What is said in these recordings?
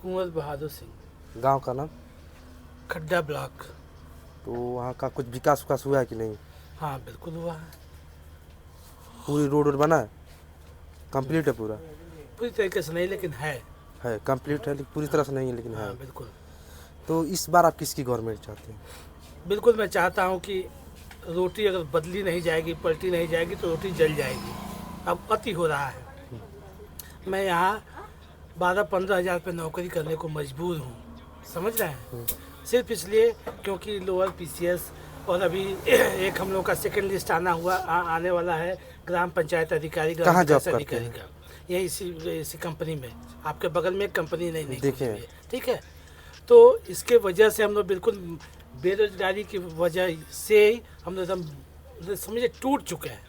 कुंवर बहादुर सिंह। गांव का नाम? खड्डा ब्लॉक। तो वहाँ का कुछ विकास विकास हुआ है कि नहीं? हाँ बिल्कुल हुआ है। पूरी रोड बना है? कंप्लीट है पूरा? पूरी तरीके से नहीं लेकिन है। कंप्लीट है लेकिन पूरी तरह से नहीं है, लेकिन है। हाँ बिल्कुल। तो इस बार आप किसकी गवर्नमेंट चाहते हैं? बिल्कुल मैं चाहता हूँ कि रोटी अगर बदली नहीं जाएगी, पलटी नहीं जाएगी तो रोटी जल जाएगी। अब अति हो रहा है। मैं यहाँ 12-15 हज़ार पे नौकरी करने को मजबूर हूँ, समझ रहे हैं? सिर्फ इसलिए क्योंकि लोअर पीसीएस और अभी एक हम लोग का सेकंड लिस्ट आने वाला है, ग्राम पंचायत अधिकारी, ग्राम कहाँ जॉब विकास करते अधिकारी हैं? का। यही इसी कंपनी में, आपके बगल में एक कंपनी नहीं देखे हैं। खुली है, ठीक है? तो इसके वजह से हम लोग बिल्कुल बेरोजगारी की वजह से हम लोग एकदम समझे टूट चुके हैं।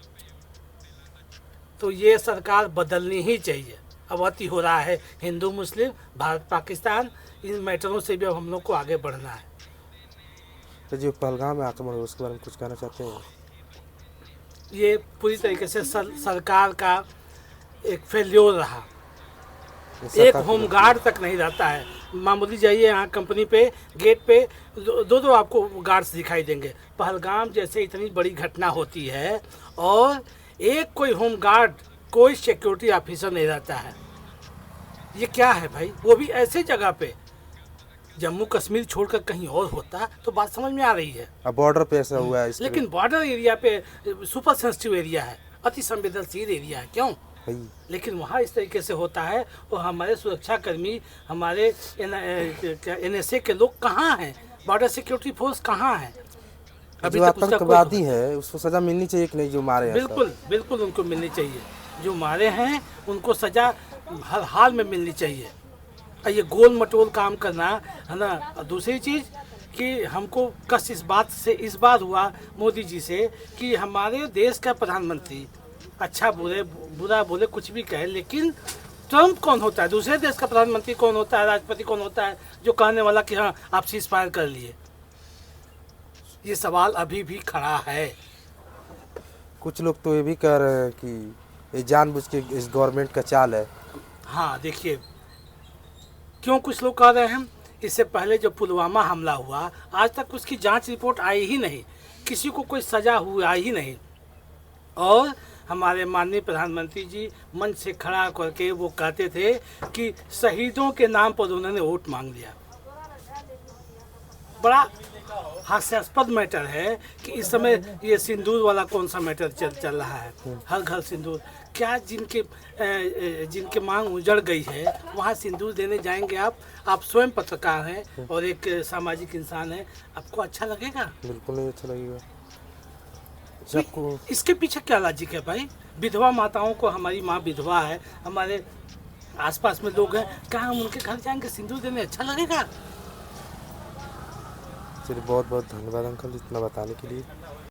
तो ये सरकार बदलनी ही चाहिए। अब अति हो रहा है हिंदू मुस्लिम, भारत पाकिस्तान, इन मैटरों से भी अब हम लोग को आगे बढ़ना है। तो जो पहलगाम में आक्रमण हुआ उसके बारे में कुछ कहना चाहते हैं? ये पूरी तरीके से सरकार का एक फेल्योर रहा। एक होमगार्ड तक नहीं रहता है। मामूली जाइए यहाँ कंपनी पे, गेट पे दो आपको गार्ड्स दिखाई देंगे। पहलगाम जैसे इतनी बड़ी घटना होती है और एक कोई होमगार्ड, कोई सिक्योरिटी ऑफिसर नहीं रहता है। ये क्या है भाई? वो भी ऐसे जगह पे। जम्मू कश्मीर छोड़कर कहीं और होता तो बात समझ में आ रही है। अब बॉर्डर पे ऐसा हुआ है, लेकिन बॉर्डर एरिया पे सुपर सेंसिटिव एरिया है, अति संवेदनशील एरिया है, क्यों? लेकिन वहाँ इस तरीके से होता है। और हमारे सुरक्षा कर्मी, हमारे NSA के लोग कहाँ हैं? बॉर्डर सिक्योरिटी फोर्स कहाँ है? अभी जो आतंकवादी है उसको सजा मिलनी चाहिए कि नहीं, जो मारे हैं? बिल्कुल बिल्कुल उनको मिलनी चाहिए। जो मारे हैं उनको सजा हर हाल में मिलनी चाहिए। ये गोल मटोल काम करना है ना। दूसरी चीज़ कि हमको कष्ट इस बात हुआ मोदी जी से कि हमारे देश का प्रधानमंत्री अच्छा बोले, बुरा बोले, कुछ भी कहे, लेकिन ट्रम्प कौन होता है? दूसरे देश का प्रधानमंत्री कौन होता है? राष्ट्रपति कौन होता है जो कहने वाला कि हाँ आप सीज फायर कर लिए? ये सवाल अभी भी खड़ा है। कुछ लोग तो ये भी कह रहे हैं कि ये जानबूझ के इस गवर्नमेंट का चाल है। हाँ देखिए, क्यों कुछ लोग कह रहे हैं? इससे पहले जो पुलवामा हमला हुआ, आज तक उसकी जांच रिपोर्ट आई ही नहीं, किसी को कोई सजा हुआ ही नहीं। और हमारे माननीय प्रधानमंत्री जी मंच से खड़ा करके वो कहते थे कि शहीदों के नाम पर उन्होंने वोट मांग लिया। बड़ा हास्यास्पद मैटर है कि इस समय ये सिंदूर वाला कौन सा मैटर चल रहा है, हर घर सिंदूर। क्या जिनके मांग उजड़ गई है वहाँ सिंदूर देने जाएंगे आप स्वयं पत्रकार हैं और एक सामाजिक इंसान हैं, आपको अच्छा लगेगा? बिल्कुल नहीं अच्छा लगेगा। इसके पीछे क्या लॉजिक है भाई? विधवा माताओं को, हमारी माँ विधवा है, हमारे आसपास में लोग हैं, क्या हम उनके घर जाएंगे सिंदूर देने? अच्छा लगेगा? चलिए, बहुत बहुत धन्यवाद अंकल इतना बताने के लिए।